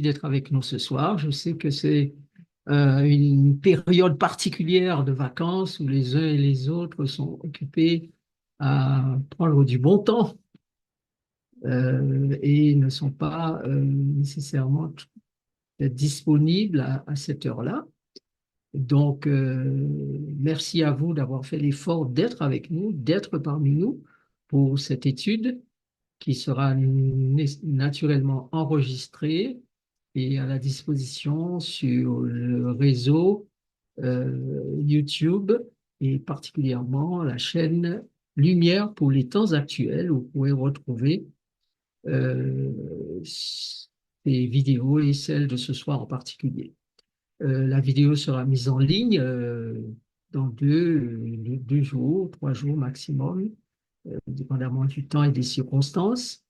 d'être avec nous ce soir. Je sais que c'est une période particulière de vacances où les uns et les autres sont occupés à prendre du bon temps et ne sont pas nécessairement disponibles à cette heure-là. Donc, merci à vous d'avoir fait l'effort d'être avec nous, d'être parmi nous pour cette étude qui sera naturellement enregistrée et à la disposition sur le réseau YouTube et particulièrement la chaîne Lumière pour les temps actuels où vous pouvez retrouver euh, ces vidéos et celles de ce soir en particulier. La vidéo sera mise en ligne dans deux jours, 3 jours maximum, dépendamment du temps et des circonstances.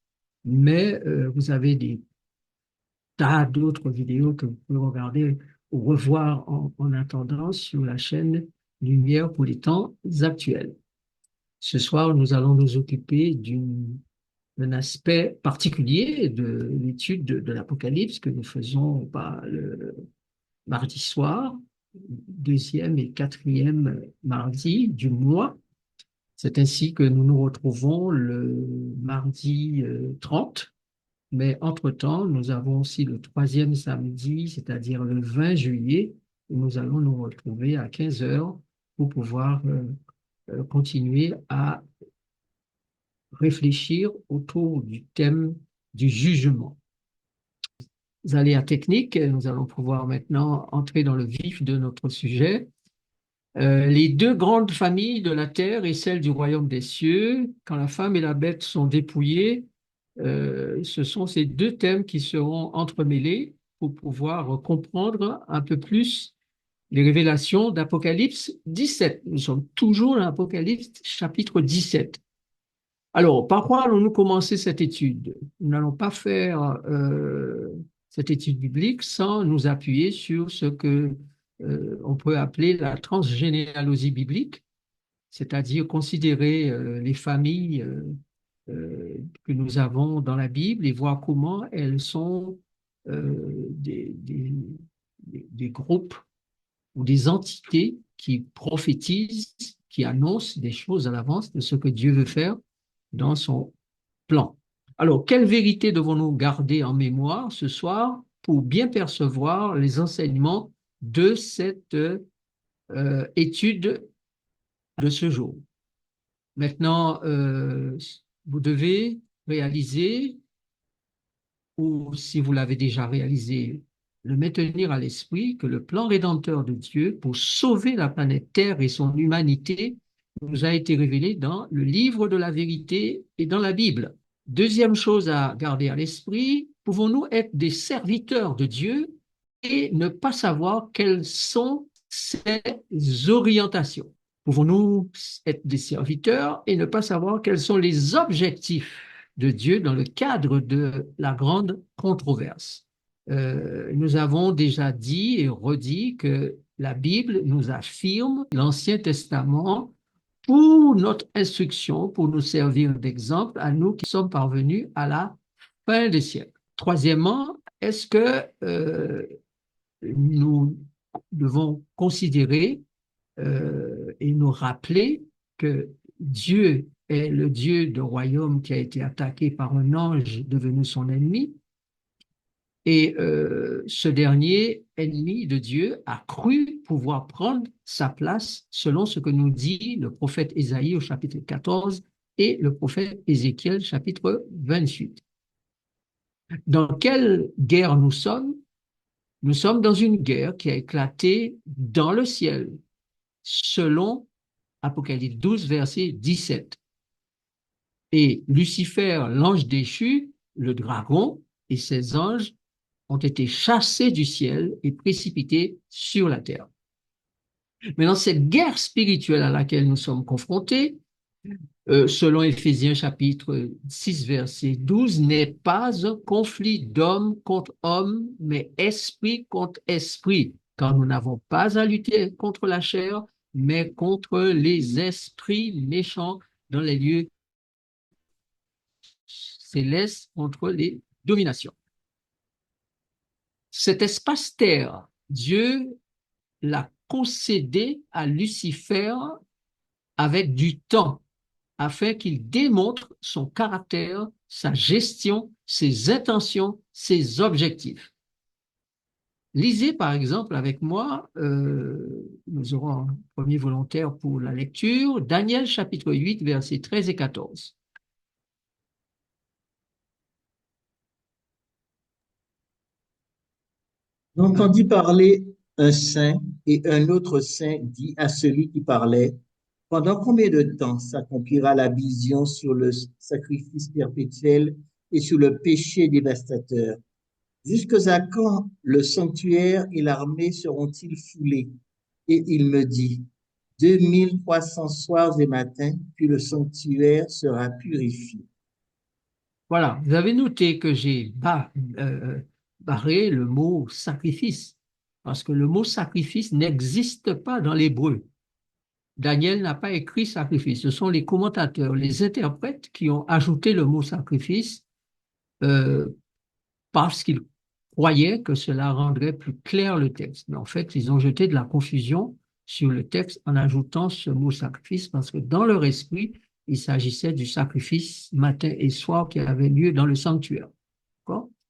Mais vous avez des tas d'autres vidéos que vous pouvez regarder ou revoir en attendant sur la chaîne Lumière pour les temps actuels. Ce soir, nous allons nous occuper d'un aspect particulier de l'étude de l'Apocalypse que nous faisons le mardi soir, deuxième et quatrième mardi du mois. C'est ainsi que nous nous retrouvons le mardi 30. Mais entre-temps, nous avons aussi le troisième samedi, c'est-à-dire le 20 juillet, où nous allons nous retrouver à 15 heures pour pouvoir continuer à réfléchir autour du thème du jugement. Aléas techniques, nous allons pouvoir maintenant entrer dans le vif de notre sujet. Les deux grandes familles de la terre et celle du royaume des cieux, quand la femme et la bête sont dépouillées, ce sont ces deux thèmes qui seront entremêlés pour pouvoir comprendre un peu plus les révélations d'Apocalypse 17. Nous sommes toujours dans l'Apocalypse chapitre 17. Alors, par quoi allons-nous commencer cette étude? Nous n'allons pas faire cette étude biblique sans nous appuyer sur ce que on peut appeler la transgénéalogie biblique, c'est-à-dire considérer les familles que nous avons dans la Bible et voir comment elles sont des groupes ou des entités qui prophétisent, qui annoncent des choses à l'avance de ce que Dieu veut faire dans son plan. Alors, quelle vérité devons-nous garder en mémoire ce soir pour bien percevoir les enseignements de cette étude de ce jour? Maintenant, vous devez réaliser, ou si vous l'avez déjà réalisé, le maintenir à l'esprit que le plan rédempteur de Dieu pour sauver la planète Terre et son humanité nous a été révélé dans le livre de la vérité et dans la Bible. Deuxième chose à garder à l'esprit, pouvons-nous être des serviteurs de Dieu et ne pas savoir quelles sont ses orientations? Pouvons-nous être des serviteurs et ne pas savoir quels sont les objectifs de Dieu dans le cadre de la grande controverse? Nous avons déjà dit et redit que la Bible nous affirme l'Ancien Testament pour notre instruction, pour nous servir d'exemple à nous qui sommes parvenus à la fin des siècles. Troisièmement, est-ce que nous devons considérer et nous rappeler que Dieu est le Dieu de royaume qui a été attaqué par un ange devenu son ennemi, et ce dernier ennemi de Dieu a cru pouvoir prendre sa place selon ce que nous dit le prophète Ésaïe au chapitre 14 et le prophète Ézéchiel chapitre 28. Dans quelle guerre nous sommes? Nous sommes dans une guerre qui a éclaté dans le ciel, selon Apocalypse 12, verset 17. Et Lucifer, l'ange déchu, le dragon et ses anges ont été chassés du ciel et précipités sur la terre. Mais dans cette guerre spirituelle à laquelle nous sommes confrontés, selon Éphésiens chapitre 6, verset 12, n'est pas un conflit d'homme contre homme, mais esprit contre esprit, car nous n'avons pas à lutter contre la chair, mais contre les esprits méchants dans les lieux célestes, contre les dominations. cet espace-terre, Dieu l'a concédé à Lucifer avec du temps, afin qu'il démontre son caractère, sa gestion, ses intentions, ses objectifs. Lisez par exemple avec moi, nous aurons un premier volontaire pour la lecture, Daniel chapitre 8, versets 13 et 14. J'entendis parler un saint et un autre saint dit à celui qui parlait, pendant combien de temps s'accomplira la vision sur le sacrifice perpétuel et sur le péché dévastateur? Jusqu'à quand le sanctuaire et l'armée seront-ils foulés? Et il me dit, 2300 soirs et matins, puis le sanctuaire sera purifié. Voilà, vous avez noté que j'ai barré le mot sacrifice, parce que le mot sacrifice n'existe pas dans l'hébreu. Daniel n'a pas écrit sacrifice. Ce sont les commentateurs, les interprètes qui ont ajouté le mot sacrifice euh, parce qu'ils croyaient que cela rendrait plus clair le texte. Mais en fait, ils ont jeté de la confusion sur le texte en ajoutant ce mot sacrifice parce que dans leur esprit, il s'agissait du sacrifice matin et soir qui avait lieu dans le sanctuaire.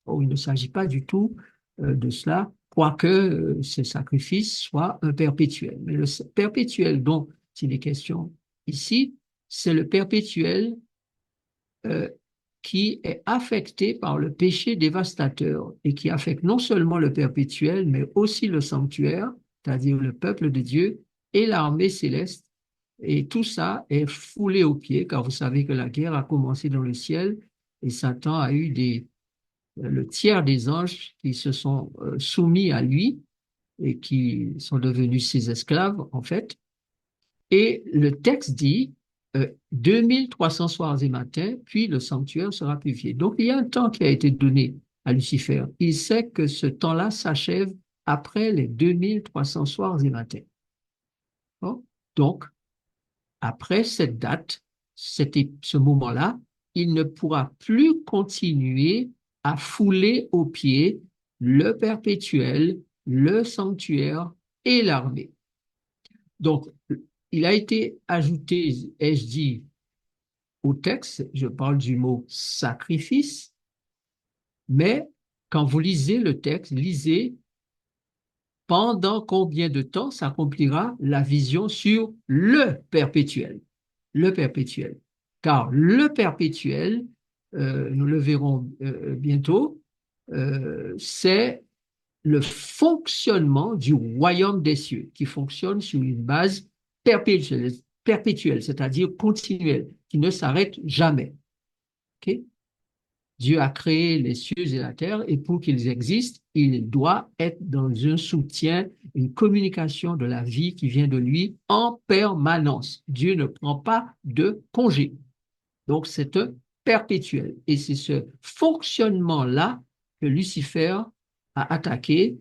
Or, il ne s'agit pas du tout de cela, quoique ce sacrifice soit un perpétuel. Mais le perpétuel dont il est question ici, c'est le perpétuel euh, qui est affecté par le péché dévastateur et qui affecte non seulement le perpétuel, mais aussi le sanctuaire, c'est-à-dire le peuple de Dieu et l'armée céleste. Et tout ça est foulé aux pieds, car vous savez que la guerre a commencé dans le ciel et Satan a eu le tiers des anges qui se sont soumis à lui et qui sont devenus ses esclaves, en fait. Et le texte dit 2300 soirs et matins, puis le sanctuaire sera purifié. Donc, il y a un temps qui a été donné à Lucifer. Il sait que ce temps-là s'achève après les 2300 soirs et matins. Bon. Donc, après cette date, ce moment-là, il ne pourra plus continuer à fouler aux pieds le perpétuel, le sanctuaire et l'armée. Donc, il a été ajouté, ai-je dit, au texte, je parle du mot sacrifice, mais quand vous lisez le texte, lisez pendant combien de temps s'accomplira la vision sur le perpétuel. Le perpétuel. Car le perpétuel, nous le verrons bientôt, c'est le fonctionnement du royaume des cieux qui fonctionne sur une base perpétuelle, perpétuelle, c'est-à-dire continuelle, qui ne s'arrête jamais. Okay? Dieu a créé les cieux et la terre et pour qu'ils existent, il doit être dans un soutien, une communication de la vie qui vient de lui en permanence. Dieu ne prend pas de congé. Donc, c'est un perpétuel. Et c'est ce fonctionnement-là que Lucifer a attaqué.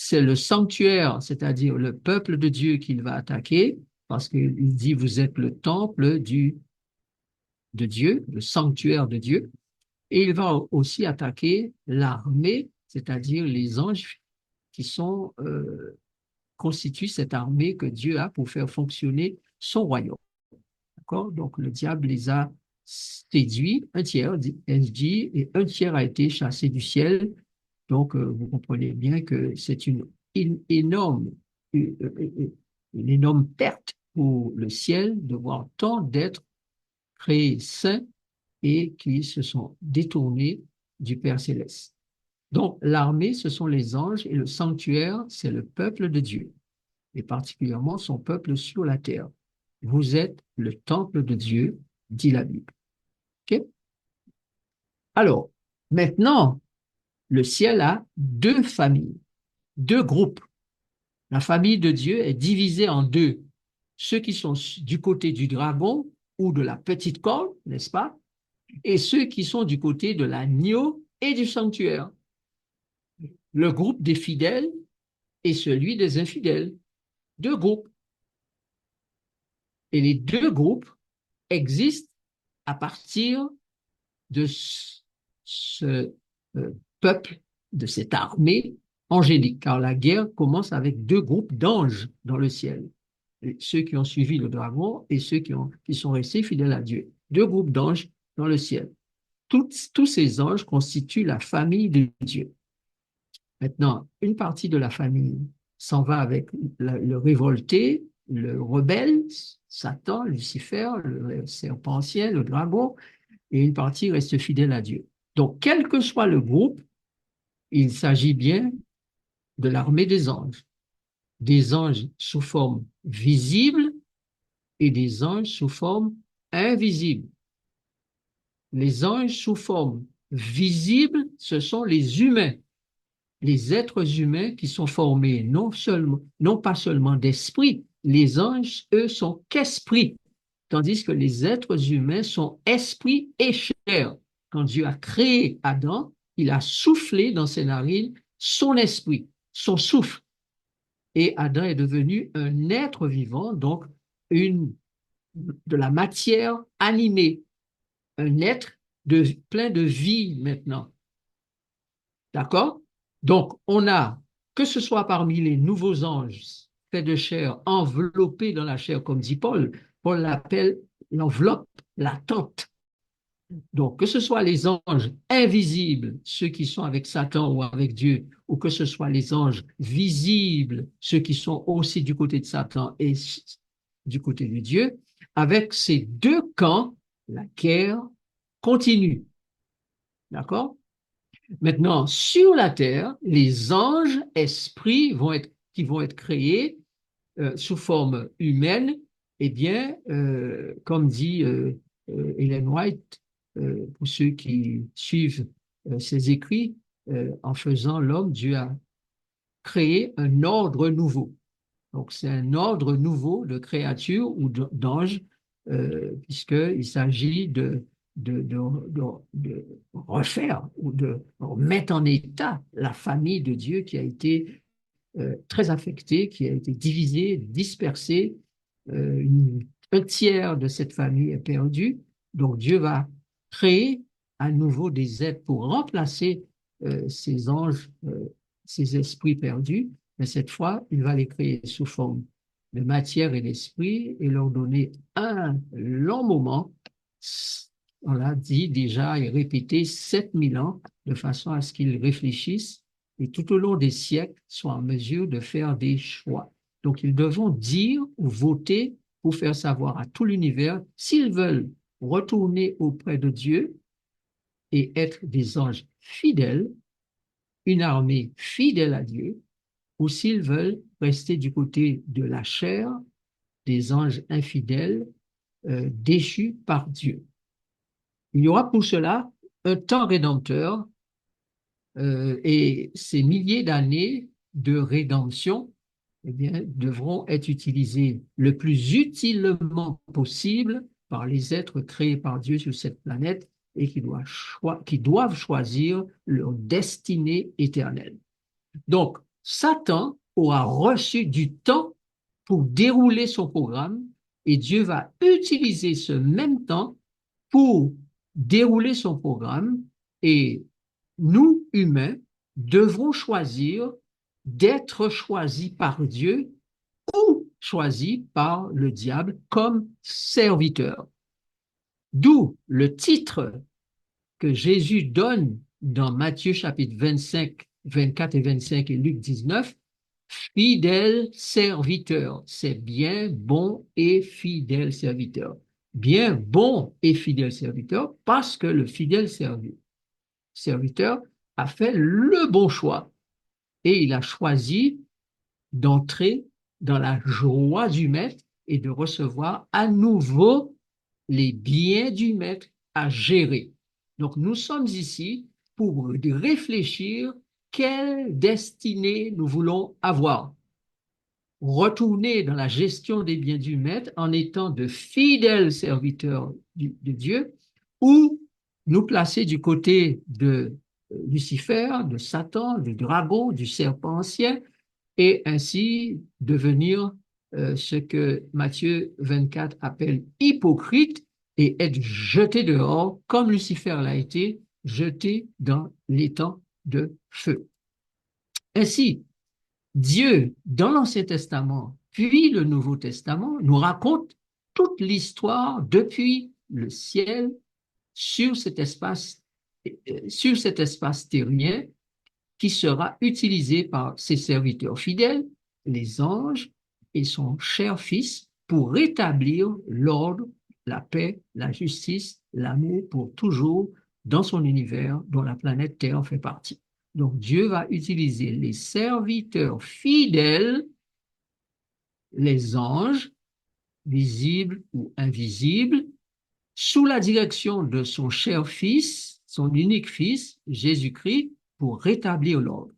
C'est le sanctuaire, c'est-à-dire le peuple de Dieu qu'il va attaquer, parce qu'il dit, vous êtes le temple de Dieu, le sanctuaire de Dieu. Et il va aussi attaquer l'armée, c'est-à-dire les anges qui constituent cette armée que Dieu a pour faire fonctionner son royaume. D'accord? Donc le diable les a séduits, un tiers, elle dit, et un tiers a été chassé du ciel. Donc vous comprenez bien que c'est énorme, une énorme perte pour le ciel de voir tant d'êtres créés saints et qui se sont détournés du Père céleste. Donc, l'armée, ce sont les anges et le sanctuaire, c'est le peuple de Dieu, et particulièrement son peuple sur la terre. Vous êtes le temple de Dieu, dit la Bible. Okay? Alors, maintenant, le ciel a deux familles, deux groupes. La famille de Dieu est divisée en deux. Ceux qui sont du côté du dragon ou de la petite corne, n'est-ce pas? Et ceux qui sont du côté de l'agneau et du sanctuaire. Le groupe des fidèles et celui des infidèles. Deux groupes. Et les deux groupes existent à partir de ce peuple de cette armée angélique, car la guerre commence avec deux groupes d'anges dans le ciel. Ceux qui ont suivi le dragon et ceux qui sont restés fidèles à Dieu. Deux groupes d'anges dans le ciel. Tous ces anges constituent la famille de Dieu. Maintenant, une partie de la famille s'en va avec le révolté, le rebelle, Satan, Lucifer, le serpent ancien, le dragon, et une partie reste fidèle à Dieu. Donc, quel que soit le groupe, il s'agit bien de l'armée des anges sous forme visible et des anges sous forme invisible. Les anges sous forme visible, ce sont les humains, les êtres humains qui sont formés non pas seulement d'esprit. Les anges, eux, sont qu'esprit, tandis que les êtres humains sont esprit et chair. Quand Dieu a créé Adam, il a soufflé dans ses narines son esprit, son souffle. Et Adam est devenu un être vivant, donc de la matière animée, un être plein de vie maintenant. D'accord? Donc, on a, que ce soit parmi les nouveaux anges faits de chair, enveloppés dans la chair, comme dit Paul, Paul l'appelle l'enveloppe, la tente. Donc, que ce soit les anges invisibles, ceux qui sont avec Satan ou avec Dieu, ou que ce soit les anges visibles, ceux qui sont aussi du côté de Satan et du côté de Dieu, avec ces deux camps, la guerre continue. D'accord? Maintenant, sur la terre, les anges esprits qui vont être créés sous forme humaine, eh bien, comme dit Ellen White, pour ceux qui suivent ses écrits, en faisant l'homme, Dieu a créé un ordre nouveau. Donc, c'est un ordre nouveau de créatures ou d'anges, puisqu'il s'agit de refaire ou de remettre en état la famille de Dieu qui a été très affectée, qui a été divisée, dispersée. Un tiers de cette famille est perdu. Donc, Dieu va créer à nouveau des êtres pour remplacer ces anges, ces esprits perdus. Mais cette fois, il va les créer sous forme de matière et d'esprit et leur donner un long moment. On l'a dit déjà et répété 7000 ans de façon à ce qu'ils réfléchissent et tout au long des siècles soient en mesure de faire des choix. Donc, ils devront dire ou voter pour faire savoir à tout l'univers s'ils veulent retourner auprès de Dieu et être des anges fidèles, une armée fidèle à Dieu, ou s'ils veulent rester du côté de la chair, des anges infidèles, déchus par Dieu. Il y aura pour cela un temps rédempteur et ces milliers d'années de rédemption eh bien, devront être utilisées le plus utilement possible par les êtres créés par Dieu sur cette planète et qui doivent choisir leur destinée éternelle. Donc, Satan aura reçu du temps pour dérouler son programme et Dieu va utiliser ce même temps pour dérouler son programme et nous, humains, devrons choisir d'être choisis par Dieu ou choisis par le diable comme serviteurs. D'où le titre que Jésus donne dans Matthieu chapitre 25, 24 et 25 et Luc 19, fidèle serviteur. C'est bien, bon et fidèle serviteur. Bien, bon et fidèle serviteur parce que le fidèle serviteur a fait le bon choix et il a choisi d'entrer dans la joie du maître et de recevoir à nouveau les biens du maître à gérer. Donc nous sommes ici pour réfléchir quelle destinée nous voulons avoir. Retourner dans la gestion des biens du maître en étant de fidèles serviteurs de Dieu ou nous placer du côté de Lucifer, de Satan, du dragon, du serpent ancien et ainsi devenir ce que Matthieu 24 appelle hypocrite et être jeté dehors comme Lucifer l'a été jeté dans l'étang de feu. Ainsi, Dieu, dans l'Ancien Testament, puis le Nouveau Testament, nous raconte toute l'histoire depuis le ciel sur cet espace terrien qui sera utilisé par ses serviteurs fidèles, les anges et son cher Fils, pour rétablir l'ordre, la paix, la justice, l'amour pour toujours dans son univers dont la planète Terre fait partie. Donc Dieu va utiliser les serviteurs fidèles, les anges, visibles ou invisibles, sous la direction de son cher Fils, son unique Fils, Jésus-Christ, pour rétablir l'ordre.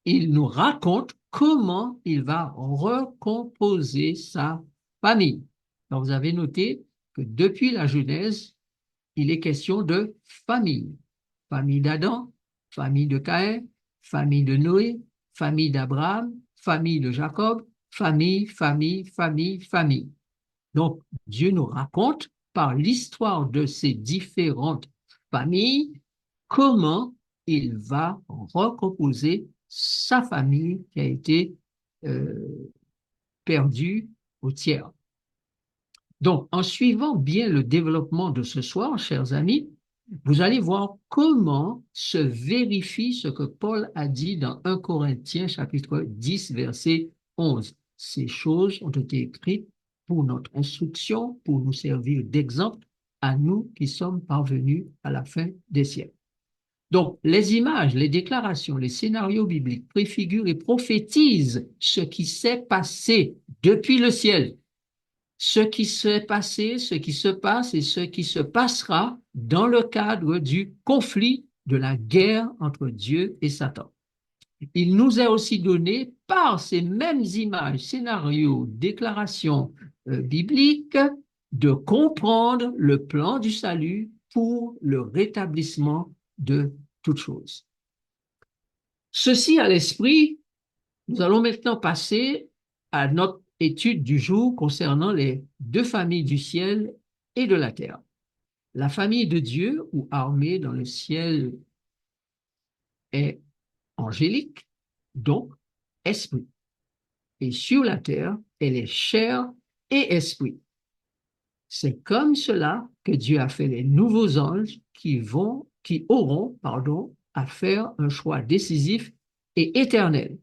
Il nous raconte comment il va recomposer sa famille. Donc, vous avez noté que depuis la Genèse, il est question de famille. Famille d'Adam, famille de Caïn, famille de Noé, famille d'Abraham, famille de Jacob, famille, famille, famille, famille. Donc, Dieu nous raconte par l'histoire de ces différentes familles comment il va recomposer sa famille qui a été euh, perdue au tiers. Donc, en suivant bien le développement de ce soir, chers amis, vous allez voir comment se vérifie ce que Paul a dit dans 1 Corinthiens chapitre 10, verset 11. Ces choses ont été écrites pour notre instruction, pour nous servir d'exemple à nous qui sommes parvenus à la fin des siècles. Donc, les images, les déclarations, les scénarios bibliques préfigurent et prophétisent ce qui s'est passé depuis le ciel, ce qui s'est passé, ce qui se passe et ce qui se passera dans le cadre du conflit de la guerre entre Dieu et Satan. Il nous est aussi donné par ces mêmes images, scénarios, déclarations bibliques de comprendre le plan du salut pour le rétablissement de toutes choses. Ceci à l'esprit, nous allons maintenant passer à notre étude du jour concernant les deux familles du ciel et de la terre. La famille de Dieu ou armée dans le ciel est angélique, donc esprit. Et sur la terre, elle est chair et esprit. C'est comme cela que Dieu a fait les nouveaux anges qui auront, à faire un choix décisif et éternel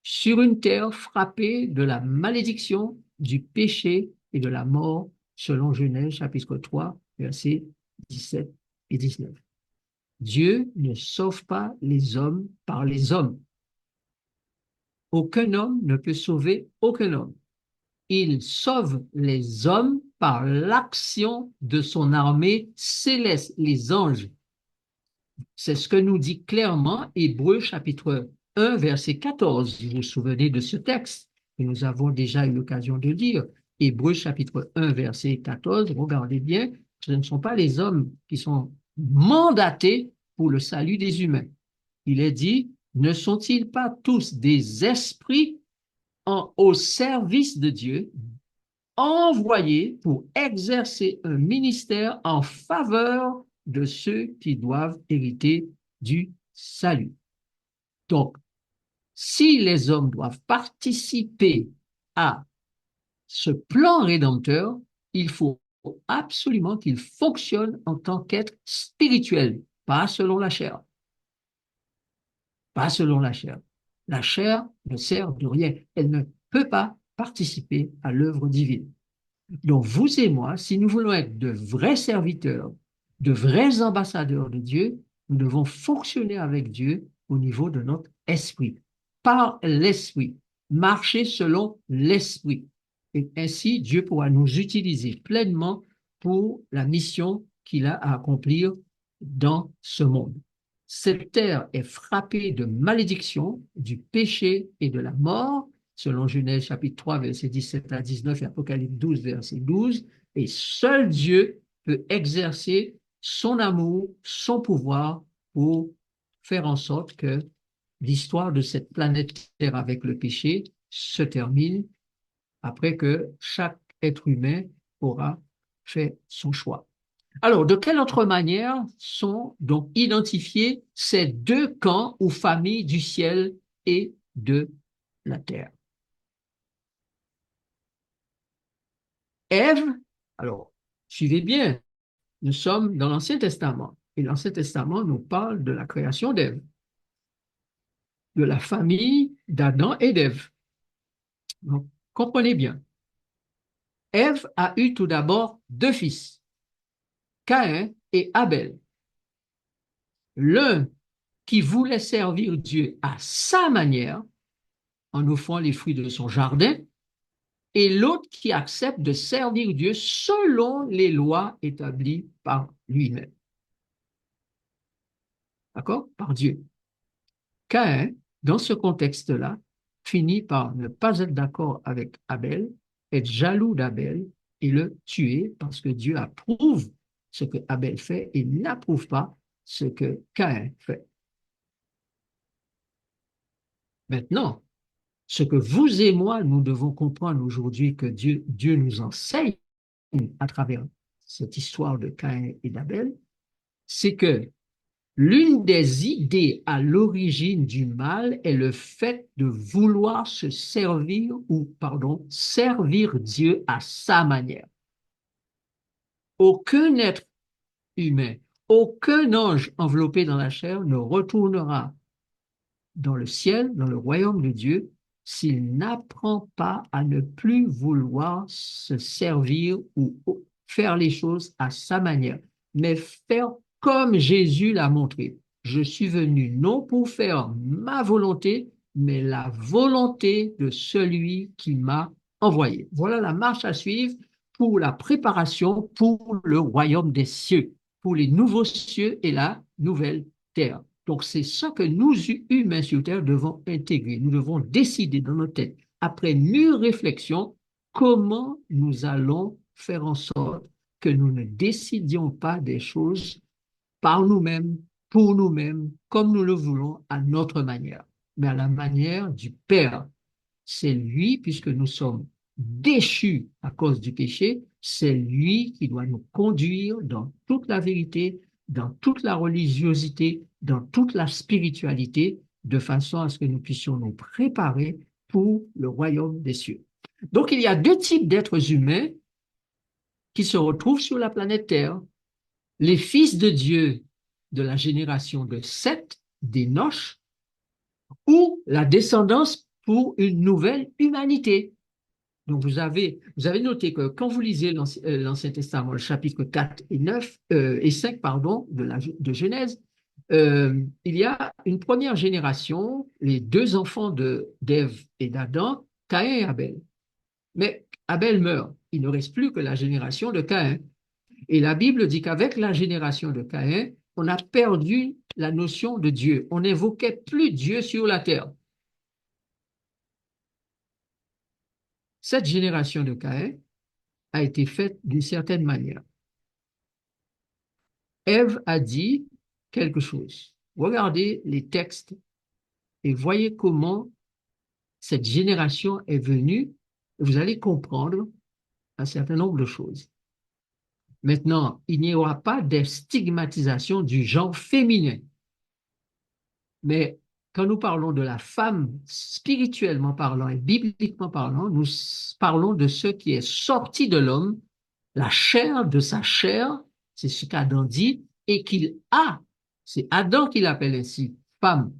sur une terre frappée de la malédiction, du péché et de la mort, selon Genèse chapitre 3, versets 17 et 19. Dieu ne sauve pas les hommes par les hommes. Aucun homme ne peut sauver aucun homme. Il sauve les hommes par l'action de son armée céleste, les anges. C'est ce que nous dit clairement Hébreux chapitre 1, verset 14. Vous vous souvenez de ce texte que nous avons déjà eu l'occasion de lire. Hébreux chapitre 1, verset 14. Regardez bien, ce ne sont pas les hommes qui sont mandatés pour le salut des humains. Il est dit, ne sont-ils pas tous des esprits au service de Dieu, envoyés pour exercer un ministère en faveur de ceux qui doivent hériter du salut. Donc, si les hommes doivent participer à ce plan rédempteur, il faut absolument qu'ils fonctionnent en tant qu'êtres spirituels, pas selon la chair. Pas selon la chair. La chair ne sert de rien. Elle ne peut pas participer à l'œuvre divine. Donc, vous et moi, si nous voulons être de vrais serviteurs, de vrais ambassadeurs de Dieu, nous devons fonctionner avec Dieu au niveau de notre esprit, par l'esprit, marcher selon l'esprit. Et ainsi, Dieu pourra nous utiliser pleinement pour la mission qu'il a à accomplir dans ce monde. Cette terre est frappée de malédiction, du péché et de la mort, selon Genèse chapitre 3, verset 17 à 19 et Apocalypse 12, verset 12, et seul Dieu peut exercer son amour, son pouvoir pour faire en sorte que l'histoire de cette planète Terre avec le péché se termine après que chaque être humain aura fait son choix. Alors, de quelle autre manière sont donc identifiés ces deux camps ou familles du ciel et de la terre? Ève, alors, suivez bien, nous sommes dans l'Ancien Testament. Et l'Ancien Testament nous parle de la création d'Ève, de la famille d'Adam et d'Ève. Donc, comprenez bien. Ève a eu tout d'abord deux fils, Caïn et Abel. L'un qui voulait servir Dieu à sa manière, en offrant les fruits de son jardin, et l'autre qui accepte de servir Dieu selon les lois établies par lui-même. D'accord? Par Dieu. Caïn, dans ce contexte-là, finit par ne pas être d'accord avec Abel, être jaloux d'Abel et le tuer parce que Dieu approuve ce que Abel fait et n'approuve pas ce que Caïn fait. Maintenant, ce que vous et moi, nous devons comprendre aujourd'hui que Dieu nous enseigne à travers cette histoire de Caïn et d'Abel, c'est que l'une des idées à l'origine du mal est le fait de vouloir se servir ou, pardon, servir Dieu à sa manière. Aucun être humain, aucun ange enveloppé dans la chair ne retournera dans le ciel, dans le royaume de Dieu, s'il n'apprend pas à ne plus vouloir se servir ou faire les choses à sa manière, mais faire comme Jésus l'a montré. Je suis venu non pour faire ma volonté, mais la volonté de celui qui m'a envoyé. Voilà la marche à suivre pour la préparation pour le royaume des cieux, pour les nouveaux cieux et la nouvelle terre. Donc, c'est ça que nous, humains sur Terre, devons intégrer. Nous devons décider dans nos têtes, après mûre réflexion, comment nous allons faire en sorte que nous ne décidions pas des choses par nous-mêmes, pour nous-mêmes, comme nous le voulons, à notre manière, mais à la manière du Père. C'est lui, puisque nous sommes déchus à cause du péché, c'est lui qui doit nous conduire dans toute la vérité, dans toute la religiosité, dans toute la spiritualité, de façon à ce que nous puissions nous préparer pour le royaume des cieux. Donc, il y a deux types d'êtres humains qui se retrouvent sur la planète Terre. Les fils de Dieu de la génération de Seth, d'Énoch, ou la descendance pour une nouvelle humanité. Donc, vous avez noté que quand vous lisez l'Ancien Testament, le chapitre 4 et 9, et 5, pardon, de Genèse, il y a une première génération, les deux enfants d'Ève et d'Adam, Caïn et Abel. Mais Abel meurt. Il ne reste plus que la génération de Caïn. Et la Bible dit qu'avec la génération de Caïn, on a perdu la notion de Dieu. On n'évoquait plus Dieu sur la terre. Cette génération de Caïn a été faite d'une certaine manière. Ève a dit quelque chose. Regardez les textes et voyez comment cette génération est venue. Vous allez comprendre un certain nombre de choses. Maintenant, il n'y aura pas de stigmatisation du genre féminin. Mais quand nous parlons de la femme, spirituellement parlant et bibliquement parlant, nous parlons de ce qui est sorti de l'homme, la chair de sa chair, c'est ce qu'Adam dit, et qu'il a. C'est Adam qui l'appelle ainsi, femme.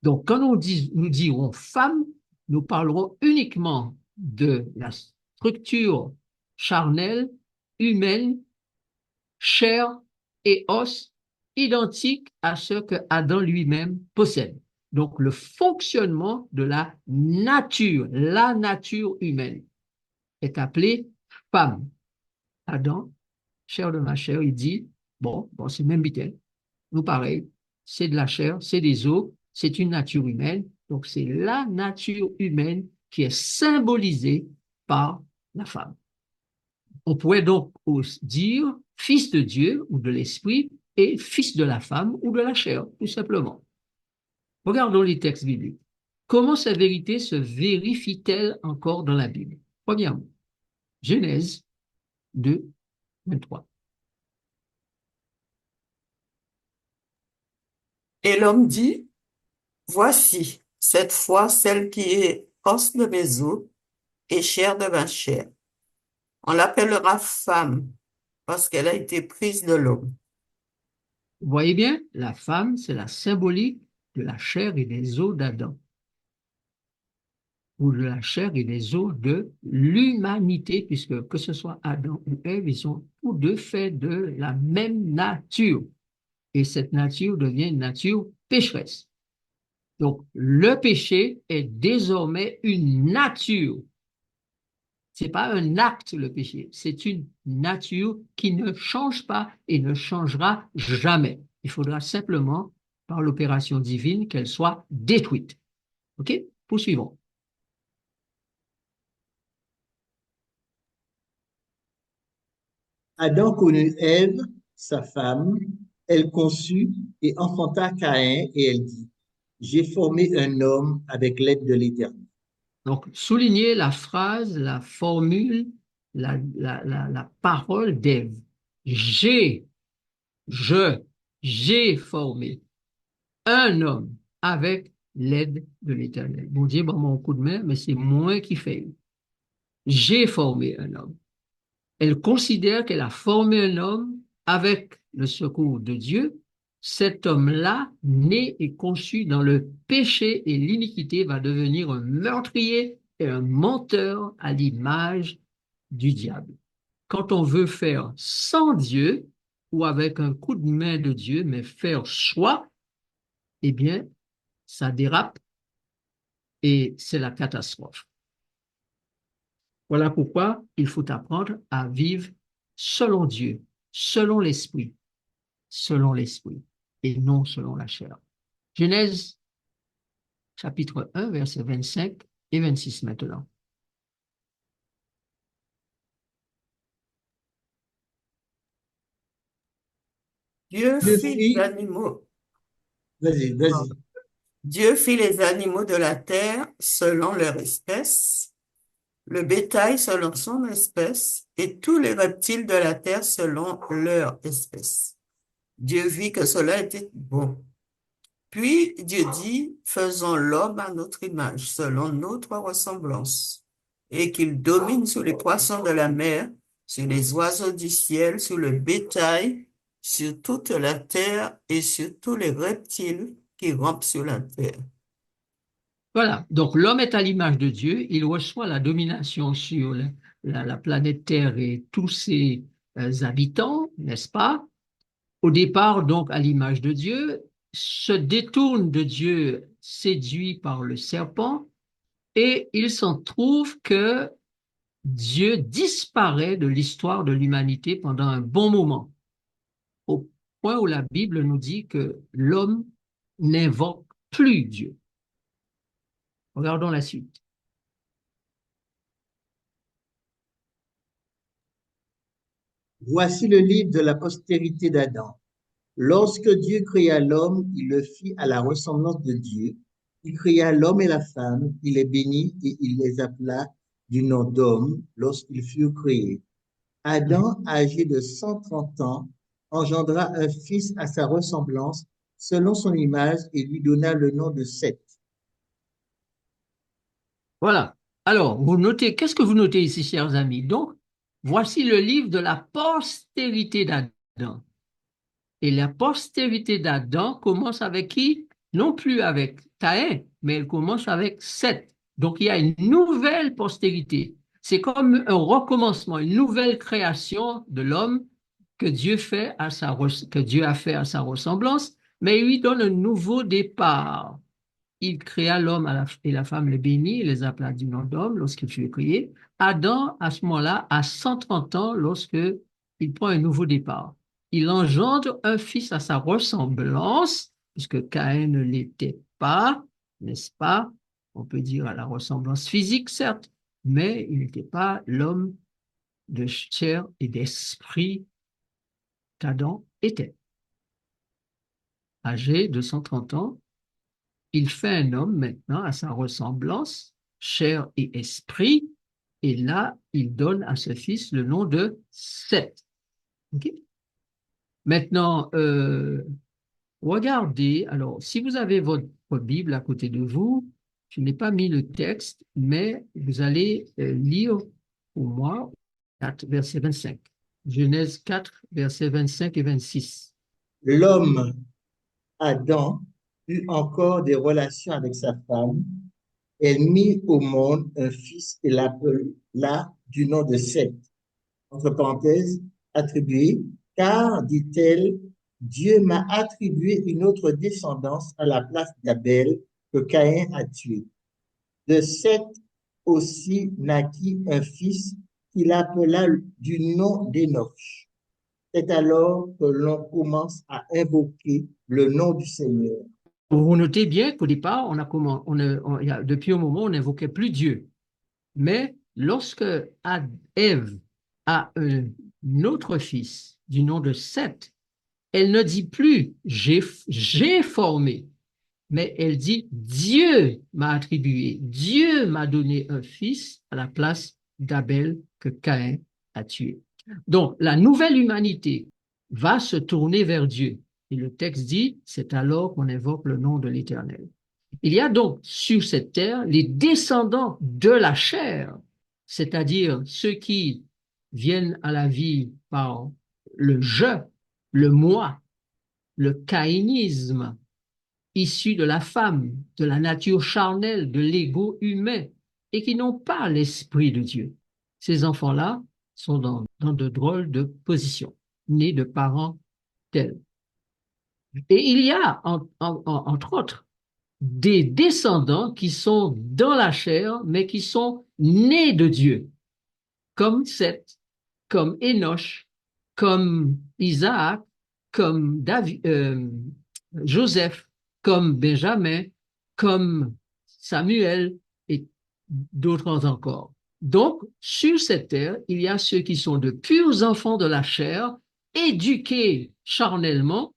Donc, quand nous dirons femme, nous parlerons uniquement de la structure charnelle, humaine, chair et os, identique à ce que Adam lui-même possède. Donc, le fonctionnement de la nature humaine est appelé femme. Adam, chair de ma chair, il dit, bon, c'est même bitel. Nous, pareil, c'est de la chair, c'est des os, c'est une nature humaine. Donc, c'est la nature humaine qui est symbolisée par la femme. On pourrait donc dire fils de Dieu ou de l'esprit et fils de la femme ou de la chair, tout simplement. Regardons les textes bibliques. Comment ces vérités se vérifient-elles encore dans la Bible? Premièrement, Genèse 2, 23. Et l'homme dit, voici, cette fois, celle qui est os de mes os et chair de ma chair. On l'appellera femme parce qu'elle a été prise de l'homme. Vous voyez bien, la femme, c'est la symbolique de la chair et des os d'Adam, ou de la chair et des os de l'humanité, puisque que ce soit Adam ou Ève, ils sont tous deux faits de la même nature. Et cette nature devient une nature pécheresse. Donc, le péché est désormais une nature. C'est pas un acte, le péché. C'est une nature qui ne change pas et ne changera jamais. Il faudra simplement, par l'opération divine, qu'elle soit détruite. OK? Poursuivons. Adam connut Ève, sa femme, elle conçut et enfanta Caïn, et elle dit, j'ai formé un homme avec l'aide de l'Éternel. Donc, soulignez la phrase, la formule, la parole d'Ève. J'ai, je, j'ai formé un homme avec l'aide de l'Éternel. Bon Dieu, bon, mon coup de main, mais c'est moi qui fais. J'ai formé un homme. Elle considère qu'elle a formé un homme avec le secours de Dieu. Cet homme-là, né et conçu dans le péché et l'iniquité, va devenir un meurtrier et un menteur à l'image du diable. Quand on veut faire sans Dieu ou avec un coup de main de Dieu, mais faire soi, eh bien, ça dérape et c'est la catastrophe. Voilà pourquoi il faut apprendre à vivre selon Dieu, selon l'esprit, et non selon la chair. Genèse chapitre 1, versets 25 et 26 maintenant. Dieu Dieu fit les fit, animaux. vas-y, vas-y. Dieu fit les animaux de la terre selon leur espèce, le bétail selon son espèce, et tous les reptiles de la terre selon leur espèce. Dieu vit que cela était bon. Puis Dieu dit, faisons l'homme à notre image, selon notre ressemblance, et qu'il domine sur les poissons de la mer, sur les oiseaux du ciel, sur le bétail, sur toute la terre et sur tous les reptiles qui rampent sur la terre. Voilà, donc l'homme est à l'image de Dieu, il reçoit la domination sur la planète Terre et tous ses habitants, n'est-ce pas? Au départ, donc, à l'image de Dieu, se détourne de Dieu, séduit par le serpent, et il s'en trouve que Dieu disparaît de l'histoire de l'humanité pendant un bon moment, au point où la Bible nous dit que l'homme n'invoque plus Dieu. Regardons la suite. Voici le livre de la postérité d'Adam. Lorsque Dieu créa l'homme, il le fit à la ressemblance de Dieu. Il créa l'homme et la femme, il les bénit et il les appela du nom d'homme lorsqu'ils furent créés. Adam, âgé de 130 ans, engendra un fils à sa ressemblance, selon son image, et lui donna le nom de Seth. Voilà. Alors, vous notez, qu'est-ce que vous notez ici, chers amis? Donc, voici le livre de la postérité d'Adam. Et la postérité d'Adam commence avec qui? Non plus avec Caïn, mais elle commence avec Seth. Donc, il y a une nouvelle postérité. C'est comme un recommencement, une nouvelle création de l'homme que que Dieu a fait à sa ressemblance, mais il lui donne un nouveau départ. Il créa l'homme et la femme les bénit, il les appela du nom d'homme lorsqu'il fut créé. Adam, à ce moment-là, a 130 ans lorsque il prend un nouveau départ. Il engendre un fils à sa ressemblance, puisque Caïn ne l'était pas, n'est-ce pas? On peut dire à la ressemblance physique, certes, mais il n'était pas l'homme de chair et d'esprit qu'Adam était. Âgé de 130 ans, il fait un homme maintenant à sa ressemblance, chair et esprit, et là, il donne à ce fils le nom de Seth. Okay. Maintenant, regardez, alors, si vous avez votre Bible à côté de vous, je n'ai pas mis le texte, mais vous allez lire pour moi 4, verset 25. Genèse 4, versets 25 et 26. L'homme, Adam, eut encore des relations avec sa femme. Elle mit au monde un fils et l'appela du nom de Seth, entre parenthèses, attribué, car, dit-elle, Dieu m'a attribué une autre descendance à la place d'Abel que Caïn a tué. De Seth aussi naquit un fils qu'il appela du nom d'Enoch. C'est alors que l'on commence à invoquer le nom du Seigneur. Vous notez bien qu'au départ, depuis un moment, on n'invoquait plus Dieu. Mais lorsque Ève a un autre fils du nom de Seth, elle ne dit plus j'ai formé, mais elle dit Dieu m'a attribué, Dieu m'a donné un fils à la place d'Abel que Caïn a tué. Donc, la nouvelle humanité va se tourner vers Dieu. Et le texte dit, c'est alors qu'on invoque le nom de l'Éternel. Il y a donc sur cette terre les descendants de la chair, c'est-à-dire ceux qui viennent à la vie par le je, le moi, le caïnisme, issu de la femme, de la nature charnelle, de l'ego humain, et qui n'ont pas l'esprit de Dieu. Ces enfants-là sont dans de drôles de positions, nés de parents tels. Et il y a, entre autres, des descendants qui sont dans la chair, mais qui sont nés de Dieu, comme Seth, comme Enoch, comme Isaac, comme Joseph, comme Benjamin, comme Samuel et d'autres encore. Donc, sur cette terre, il y a ceux qui sont de purs enfants de la chair, éduqués charnellement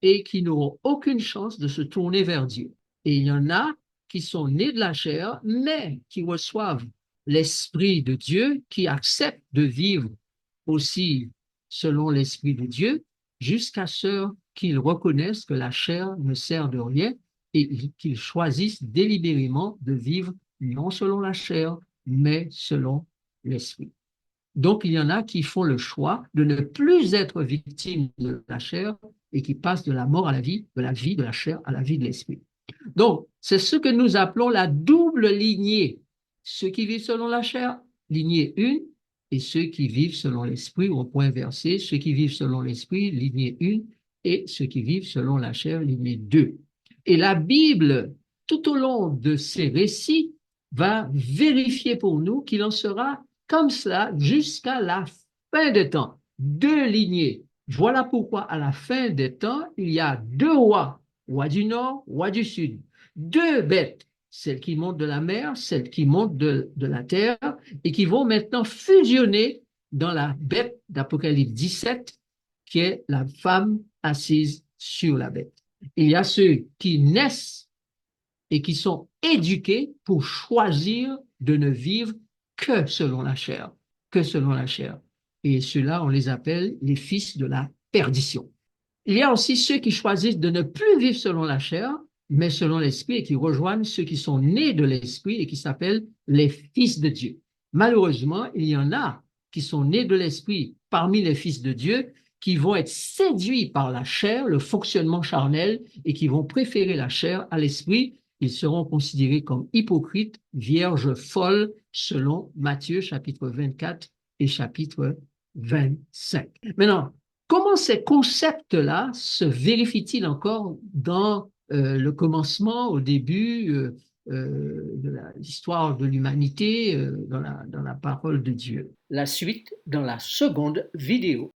et qui n'auront aucune chance de se tourner vers Dieu. Et il y en a qui sont nés de la chair, mais qui reçoivent l'Esprit de Dieu, qui acceptent de vivre aussi selon l'Esprit de Dieu, jusqu'à ce qu'ils reconnaissent que la chair ne sert de rien et qu'ils choisissent délibérément de vivre non selon la chair, mais selon l'Esprit. Donc, il y en a qui font le choix de ne plus être victimes de la chair et qui passent de la mort à la vie, de la vie de la chair à la vie de l'Esprit. Donc, c'est ce que nous appelons la double lignée. Ceux qui vivent selon la chair, lignée 1, et ceux qui vivent selon l'esprit, au point inversé, ceux qui vivent selon l'esprit, lignée 1, et ceux qui vivent selon la chair, lignée 2. Et la Bible, tout au long de ces récits, va vérifier pour nous qu'il en sera comme cela jusqu'à la fin des temps. Deux lignées. Voilà pourquoi à la fin des temps, il y a deux rois, roi du nord, roi du sud. Deux bêtes, celle qui monte de la mer, celle qui monte de la terre, et qui vont maintenant fusionner dans la bête d'Apocalypse 17, qui est la femme assise sur la bête. Il y a ceux qui naissent et qui sont éduqués pour choisir de ne vivre que selon la chair, que selon la chair. Et ceux-là, on les appelle les fils de la perdition. Il y a aussi ceux qui choisissent de ne plus vivre selon la chair, mais selon l'esprit, et qui rejoignent ceux qui sont nés de l'esprit et qui s'appellent les fils de Dieu. Malheureusement, il y en a qui sont nés de l'esprit parmi les fils de Dieu, qui vont être séduits par la chair, le fonctionnement charnel, et qui vont préférer la chair à l'esprit. Ils seront considérés comme hypocrites, vierges folles, selon Matthieu chapitre 24 et chapitre 25. Maintenant, comment ces concepts-là se vérifient-ils encore dans le commencement, au début de l'histoire de l'humanité, dans la parole de Dieu? La suite dans la seconde vidéo.